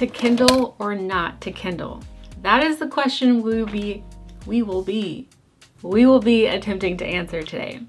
To Kindle or not to Kindle? That is the question we will be attempting to answer today.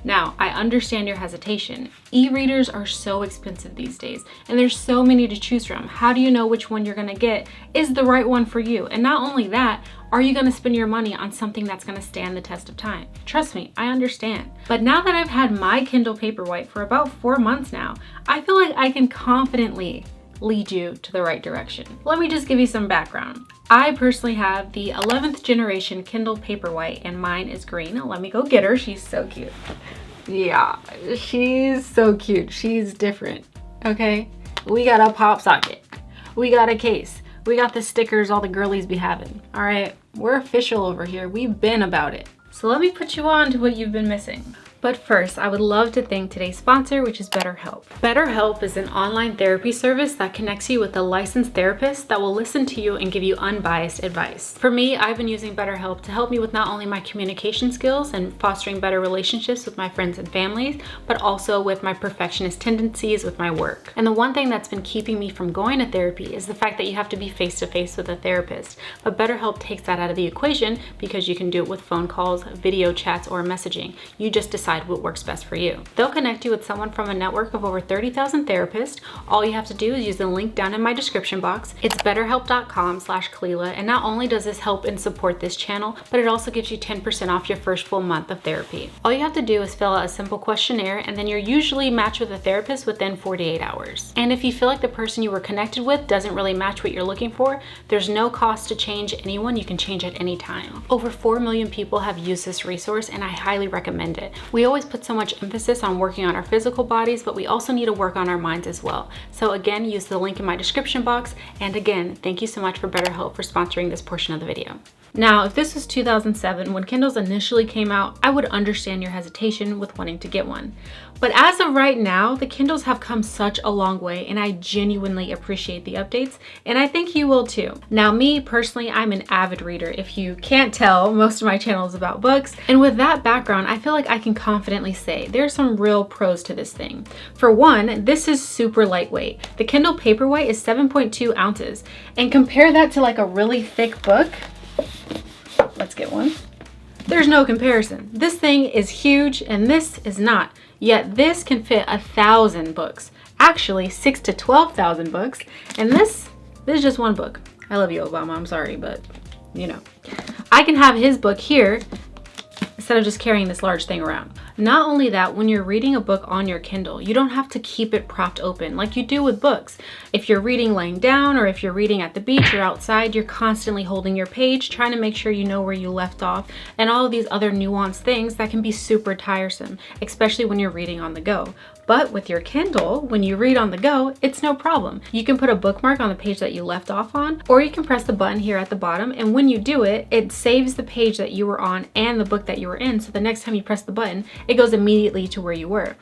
Now, I understand your hesitation. E-readers are so expensive these days, and there's so many to choose from. How do you know which one you're gonna get is the right one for you? And not only that, are you gonna spend your money on something that's gonna stand the test of time? Trust me, I understand. But now that I've had my Kindle Paperwhite for about 4 months now, I feel like I can confidently lead you to the right direction. Let me just give you some background. I personally have the 11th generation Kindle Paperwhite, and mine is green. Let me go get her. She's so cute. Yeah, she's so cute. She's different, okay? We got a pop socket. We got a case. We got the stickers all the girlies be having. All right, we're official over here. We've been about it. So let me put you on to what you've been missing. But first, I would love to thank today's sponsor, which is BetterHelp. BetterHelp is an online therapy service that connects you with a licensed therapist that will listen to you and give you unbiased advice. For me, I've been using BetterHelp to help me with not only my communication skills and fostering better relationships with my friends and families, but also with my perfectionist tendencies with my work. And the one thing that's been keeping me from going to therapy is the fact that you have to be face-to-face with a therapist. But BetterHelp takes that out of the equation because you can do it with phone calls, video chats, or messaging. You just decide what works best for you. They'll connect you with someone from a network of over 30,000 therapists. All you have to do is use the link down in my description box. It's betterhelp.com/Kalila, and not only does this help and support this channel, but it also gives you 10% off your first full month of therapy. All you have to do is fill out a simple questionnaire, and then you're usually matched with a therapist within 48 hours. And if you feel like the person you were connected with doesn't really match what you're looking for, there's no cost to change anyone. You can change at any time. Over 4 million people have used this resource, and I highly recommend it. We always put so much emphasis on working on our physical bodies, but we also need to work on our minds as well. So again, use the link in my description box. And again, thank you so much for BetterHelp for sponsoring this portion of the video. Now, if this was 2007 when Kindles initially came out, I would understand your hesitation with wanting to get one. But as of right now, the Kindles have come such a long way, and I genuinely appreciate the updates, and I think you will too. Now, me personally, I'm an avid reader. If you can't tell, most of my channel is about books, and with that background, I feel like I can confidently say there's some real pros to this thing. For one, this is super lightweight. The Kindle Paperwhite is 7.2 ounces, and compare that to like a really thick book. Let's get one. There's no comparison. This thing is huge and this is not. Yet this can fit 1,000 books. Actually, 6,000 to 12,000 books. And this is just one book. I love you, Obama. I'm sorry, but you know. I can have his book here instead of just carrying this large thing around. Not only that, when you're reading a book on your Kindle, you don't have to keep it propped open like you do with books. If you're reading laying down, or if you're reading at the beach or outside, you're constantly holding your page, trying to make sure you know where you left off, and all of these other nuanced things that can be super tiresome, especially when you're reading on the go. But with your Kindle, when you read on the go, it's no problem. You can put a bookmark on the page that you left off on, or you can press the button here at the bottom, and when you do it, it saves the page that you were on and the book that you were in, so the next time you press the button, it goes immediately to where you were.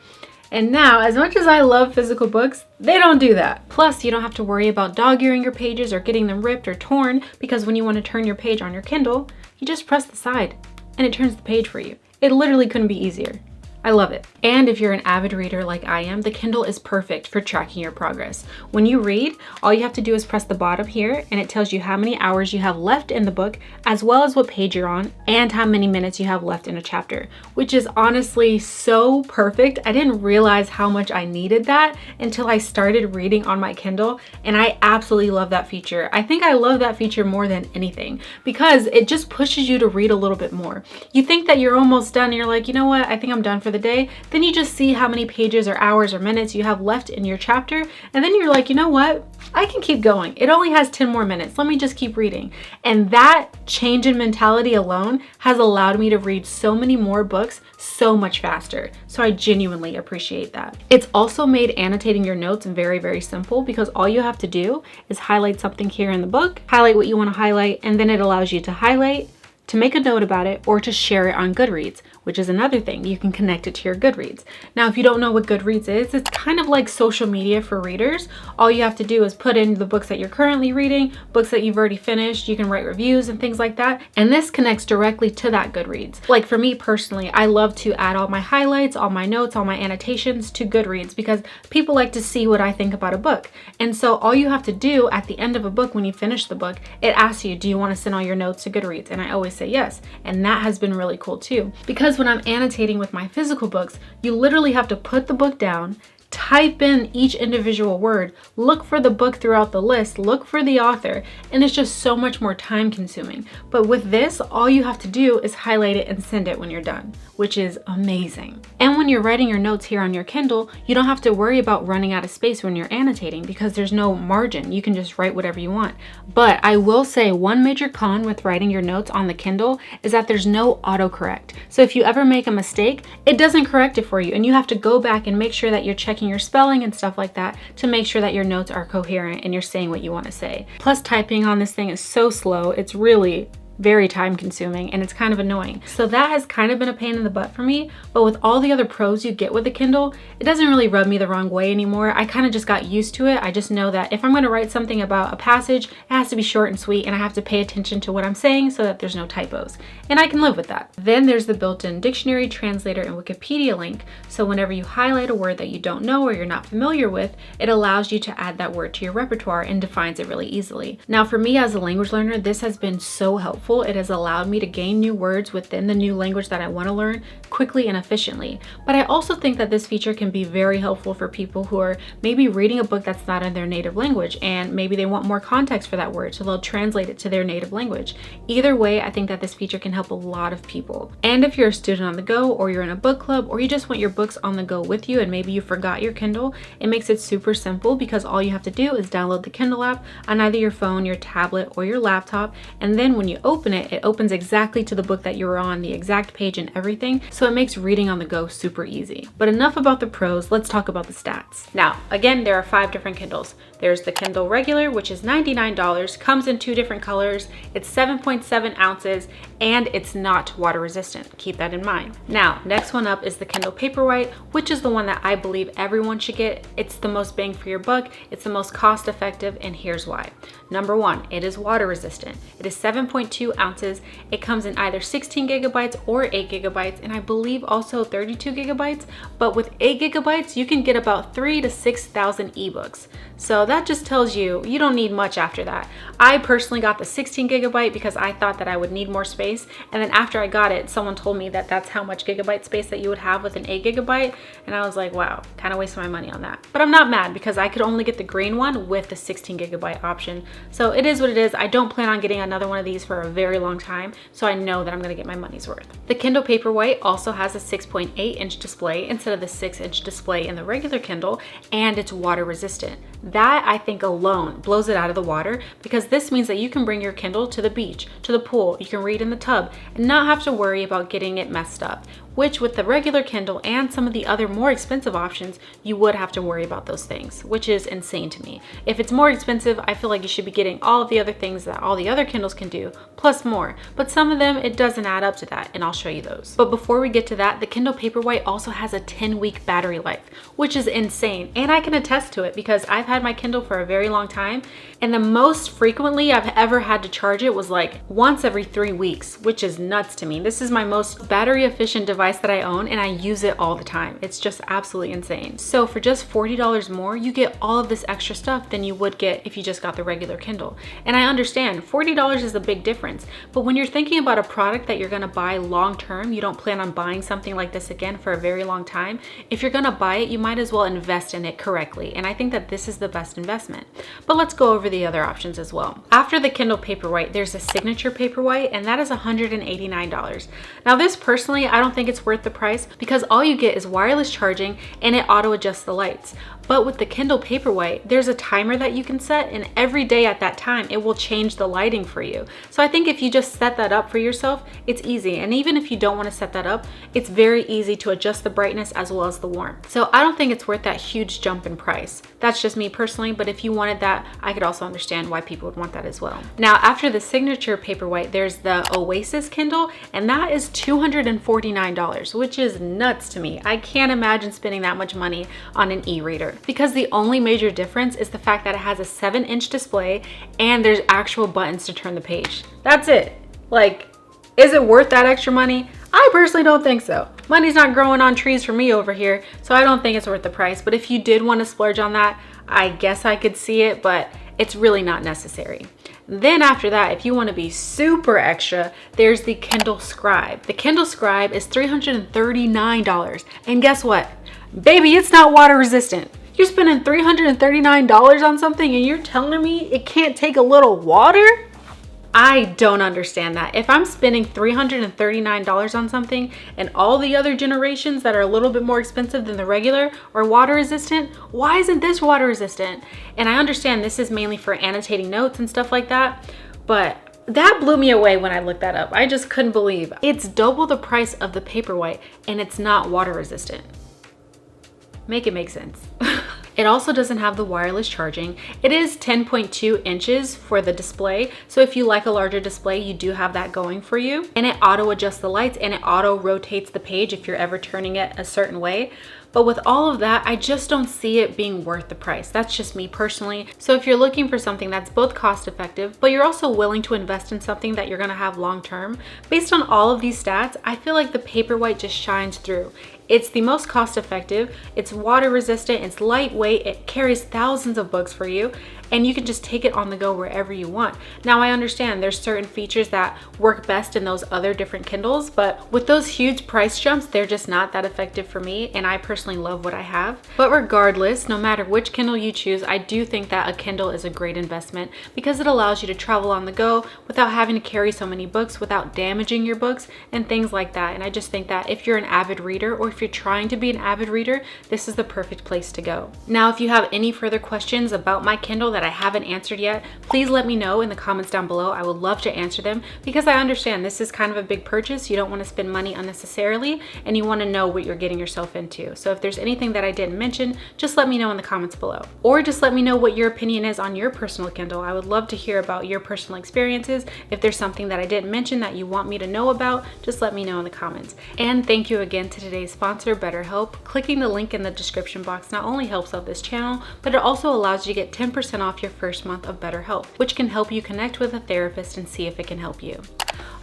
And now, as much as I love physical books, they don't do that. Plus, you don't have to worry about dog-earing your pages or getting them ripped or torn, because when you want to turn your page on your Kindle, you just press the side, and it turns the page for you. It literally couldn't be easier. I love it. And if you're an avid reader like I am, the Kindle is perfect for tracking your progress. When you read, all you have to do is press the bottom here, and it tells you how many hours you have left in the book, as well as what page you're on, and how many minutes you have left in a chapter, which is honestly so perfect. I didn't realize how much I needed that until I started reading on my Kindle, and I absolutely love that feature. I think I love that feature more than anything because it just pushes you to read a little bit more. You think that you're almost done, and you're like, you know what, I think I'm done for the day. Then you just see how many pages or hours or minutes you have left in your chapter, and then you're like, you know what, I can keep going. It only has 10 more minutes. Let me just keep reading. And that change in mentality alone has allowed me to read so many more books so much faster. So I genuinely appreciate that. It's also made annotating your notes very, very simple, because all you have to do is highlight something here in the book, highlight what you want to highlight, and then it allows you to highlight, to make a note about it, or to share it on Goodreads, which is another thing. You can connect it to your Goodreads. Now, if you don't know what Goodreads is, it's kind of like social media for readers. All you have to do is put in the books that you're currently reading, books that you've already finished. You can write reviews and things like that. And this connects directly to that Goodreads. Like for me personally, I love to add all my highlights, all my notes, all my annotations to Goodreads because people like to see what I think about a book. And so all you have to do at the end of a book, when you finish the book, it asks you, do you want to send all your notes to Goodreads? And I always say yes. And that has been really cool too. Because when I'm annotating with my physical books, you literally have to put the book down, type in each individual word, look for the book throughout the list, look for the author, and it's just so much more time consuming. But with this, all you have to do is highlight it and send it when you're done, which is amazing. And when you're writing your notes here on your Kindle, you don't have to worry about running out of space when you're annotating because there's no margin. You can just write whatever you want. But I will say one major con with writing your notes on the Kindle is that there's no autocorrect. So if you ever make a mistake, it doesn't correct it for you, and you have to go back and make sure that you're checking your spelling and stuff like that to make sure that your notes are coherent and you're saying what you want to say. Plus, typing on this thing is so slow, it's really very time consuming and it's kind of annoying. So that has kind of been a pain in the butt for me, but with all the other pros you get with the Kindle, it doesn't really rub me the wrong way anymore. I kind of just got used to it. I just know that if I'm going to write something about a passage, it has to be short and sweet and I have to pay attention to what I'm saying so that there's no typos. And I can live with that. Then there's the built-in dictionary, translator, and Wikipedia link. So whenever you highlight a word that you don't know or you're not familiar with, it allows you to add that word to your repertoire and defines it really easily. Now for me as a language learner, this has been so helpful. It has allowed me to gain new words within the new language that I want to learn quickly and efficiently. But I also think that this feature can be very helpful for people who are maybe reading a book that's not in their native language and maybe they want more context for that word, so they'll translate it to their native language. Either way, I think that this feature can help a lot of people. And if you're a student on the go, or you're in a book club, or you just want your books on the go with you and maybe you forgot your Kindle, it makes it super simple because all you have to do is download the Kindle app on either your phone, your tablet, or your laptop, and then when you open it, it opens exactly to the book that you were on, the exact page and everything, so it makes reading on the go super easy. But enough about the pros, let's talk about the stats. Now, again, there are 5 different Kindles. There's the Kindle Regular, which is $99, comes in 2 different colors, it's 7.7 ounces, and it's not water resistant. Keep that in mind. Now, next one up is the Kindle Paperwhite, which is the one that I believe everyone should get. It's the most bang for your buck, it's the most cost effective, and here's why. Number 1, it is water resistant. It is 7.2 ounces. It comes in either 16 gigabytes or 8 gigabytes, and I believe also 32 gigabytes. But with 8 gigabytes, you can get about 3,000 to 6,000 ebooks. So that just tells you, you don't need much after that. I personally got the 16 gigabyte because I thought that I would need more space. And then after I got it, someone told me that that's how much gigabyte space that you would have with an 8 gigabyte. And I was like, wow, kind of wasted my money on that. But I'm not mad because I could only get the green one with the 16 gigabyte option. So it is what it is. I don't plan on getting another one of these for a very long time, so I know that I'm gonna get my money's worth. The Kindle Paperwhite also has a 6.8 inch display instead of the 6 inch display in the regular Kindle, and it's water resistant. That I think alone blows it out of the water because this means that you can bring your Kindle to the beach, to the pool, you can read in the tub and not have to worry about getting it messed up. Which with the regular Kindle and some of the other more expensive options, you would have to worry about those things, which is insane to me. If it's more expensive, I feel like you should be getting all of the other things that all the other Kindles can do, plus more. But some of them, it doesn't add up to that, and I'll show you those. But before we get to that, the Kindle Paperwhite also has a 10-week battery life, which is insane. And I can attest to it because I've had my Kindle for a very long time, and the most frequently I've ever had to charge it was like once every 3 weeks, which is nuts to me. This is my most battery efficient device that I own and I use it all the time. It's just absolutely insane. So for just $40 more, you get all of this extra stuff than you would get if you just got the regular Kindle. And I understand $40 is a big difference, but when you're thinking about a product that you're gonna buy long term, you don't plan on buying something like this again for a very long time, if you're gonna buy it, you might as well invest in it correctly. And I think that this is the best investment. But let's go over the other options as well. After the Kindle Paperwhite, there's a Signature Paperwhite, and that is $189. Now this personally, I don't think it's worth the price because all you get is wireless charging and it auto adjusts the lights. But with the Kindle Paperwhite, there's a timer that you can set, and every day at that time, it will change the lighting for you. So I think if you just set that up for yourself, it's easy. And even if you don't want to set that up, it's very easy to adjust the brightness as well as the warmth. So I don't think it's worth that huge jump in price. That's just me personally, but if you wanted that, I could also understand why people would want that as well. Now, after the Signature Paperwhite, there's the Oasis Kindle, and that is $249. $100, which is nuts to me. I can't imagine spending that much money on an e-reader because the only major difference is the fact that it has a 7-inch display and there's actual buttons to turn the page. That's it. Like, is it worth that extra money? I personally don't think so. Money's not growing on trees for me over here, so I don't think it's worth the price. But if you did want to splurge on that, I guess I could see it, but it's really not necessary. Then after that, if you want to be super extra, there's the Kindle Scribe. The Kindle Scribe is $339. And guess what? Baby, it's not water resistant. You're spending $339 on something and you're telling me it can't take a little water? I don't understand that. If I'm spending $339 on something and all the other generations that are a little bit more expensive than the regular are water resistant, why isn't this water resistant? And I understand this is mainly for annotating notes and stuff like that, but that blew me away when I looked that up. I just couldn't believe it's double the price of the Paperwhite and it's not water resistant. Make it make sense. It also doesn't have the wireless charging. It is 10.2 inches for the display. So if you like a larger display, you do have that going for you. And it auto adjusts the lights and it auto rotates the page if you're ever turning it a certain way. But with all of that, I just don't see it being worth the price. That's just me personally. So if you're looking for something that's both cost effective, but you're also willing to invest in something that you're gonna have long term, based on all of these stats, I feel like the Paperwhite just shines through. It's the most cost effective, it's water resistant, it's lightweight, it carries thousands of books for you, and you can just take it on the go wherever you want. Now I understand there's certain features that work best in those other different Kindles, but with those huge price jumps, they're just not that effective for me, and I personally love what I have. But regardless, no matter which Kindle you choose, I do think that a Kindle is a great investment because it allows you to travel on the go without having to carry so many books, without damaging your books and things like that. And I just think that if you're an avid reader or if you're trying to be an avid reader, this is the perfect place to go. Now, if you have any further questions about my Kindle that I haven't answered yet, please let me know in the comments down below. I would love to answer them because I understand this is kind of a big purchase. You don't want to spend money unnecessarily and you want to know what you're getting yourself into. So if there's anything that I didn't mention, just let me know in the comments below. Or just let me know what your opinion is on your personal Kindle. I would love to hear about your personal experiences. If there's something that I didn't mention that you want me to know about, just let me know in the comments. And thank you again to today's sponsor, BetterHelp. Clicking the link in the description box not only helps out this channel, but it also allows you to get 10% off your first month of BetterHelp, which can help you connect with a therapist and see if it can help you.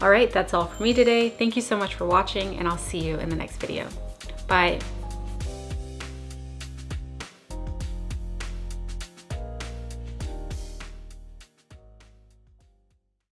All right, that's all for me today. Thank you so much for watching, and I'll see you in the next video. Bye.